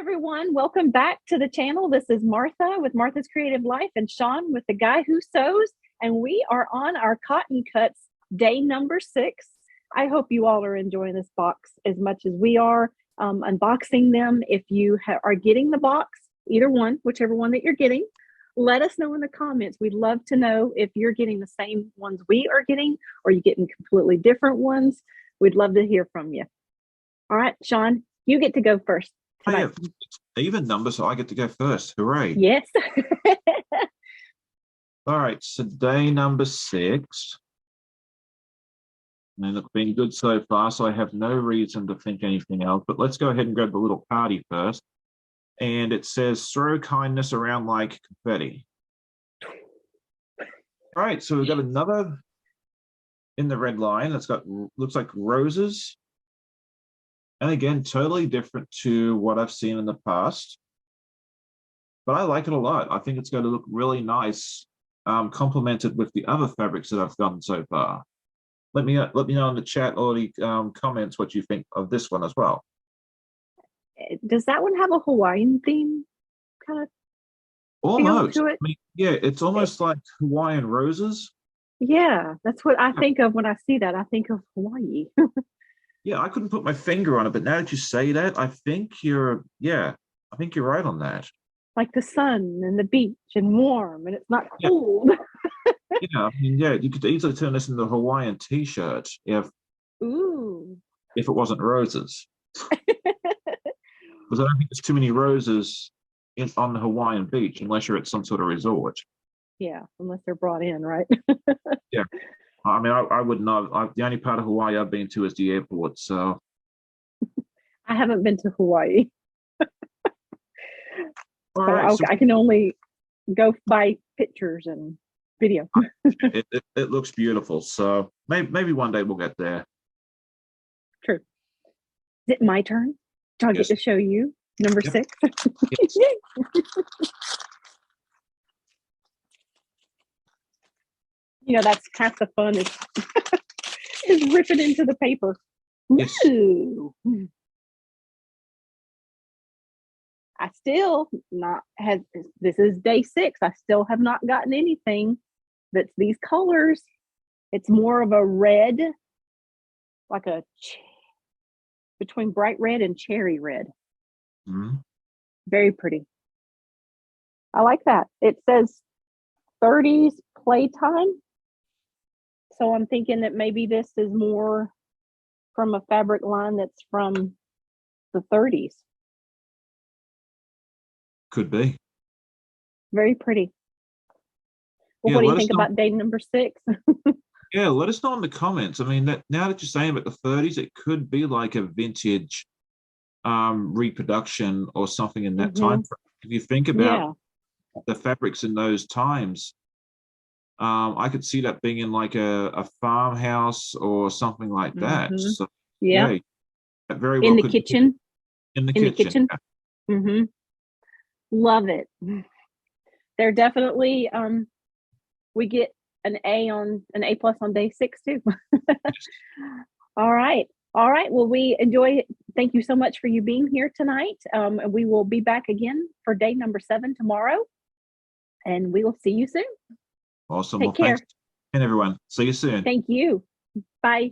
everyone. Welcome back to the channel. This is Martha with Martha's Creative Life and Sean with The Guy Who Sews. And we are on our cotton cuts day number 6. I hope you all are enjoying this box as much as we are unboxing them. If you are getting the box, either one, whichever one that you're getting, let us know in the comments. We'd love to know if you're getting the same ones we are getting or you're getting completely different ones. We'd love to hear from you. All right, Sean, you get to go first. I have even numbers, so I get to go first. Hooray. Yes. All right, so day number 6. And it's been good so far, so I have no reason to think anything else. But let's go ahead and grab the little party first. And it says, throw kindness around like confetti. All right, so we've got another in the red line that's got, looks like roses. And again, totally different to what I've seen in the past. But I like it a lot. I think it's going to look really nice, complemented with the other fabrics that I've gotten so far. Let me know in the chat or the comments what you think of this one as well. Does that one have a Hawaiian theme kind of Almost feel to it? I mean, yeah, it's almost like Hawaiian roses. Yeah, that's what I think of when I see that. I think of Hawaii. Yeah, I couldn't put my finger on it, but now that you say that, I think you're right on that. Like the sun and the beach and warm and it's not cold. Yeah, I mean, yeah, you could easily turn this into a Hawaiian t-shirt if it wasn't roses. Because I don't think there's too many roses on the Hawaiian beach unless you're at some sort of resort. Yeah, unless they're brought in, right? Yeah. I mean, I wouldn't know. The only part of Hawaii I've been to is the airport, so. I haven't been to Hawaii. All right, I can only go by pictures and video. It looks beautiful, so maybe one day we'll get there. True. Is it my turn? Do I get to show you number 6? Yes. You know, that's half the fun is ripping into the paper. Yes. Ooh. I still this is day 6. I still have not gotten anything that's these colors. It's more of a red, like between bright red and cherry red. Mm-hmm. Very pretty. I like that. It says 30s playtime. So I'm thinking that maybe this is more from a fabric line that's from the 30s. Could be. Very pretty. Well, yeah, what do you think about day number 6? Yeah, let us know in the comments. I mean, now that you're saying about the 30s, it could be like a vintage reproduction or something in that time frame. If you think about the fabrics in those times, I could see that being in like a farmhouse or something like that. So, yeah, that very well in the could kitchen. In the kitchen. Yeah. Love it. They're definitely we get an A+ on day 6 too. All right. Well, we enjoy it. Thank you so much for you being here tonight. And we will be back again for day number 7 tomorrow. And we will see you soon. Awesome. Take care. Thanks, and everyone. See you soon. Thank you. Bye.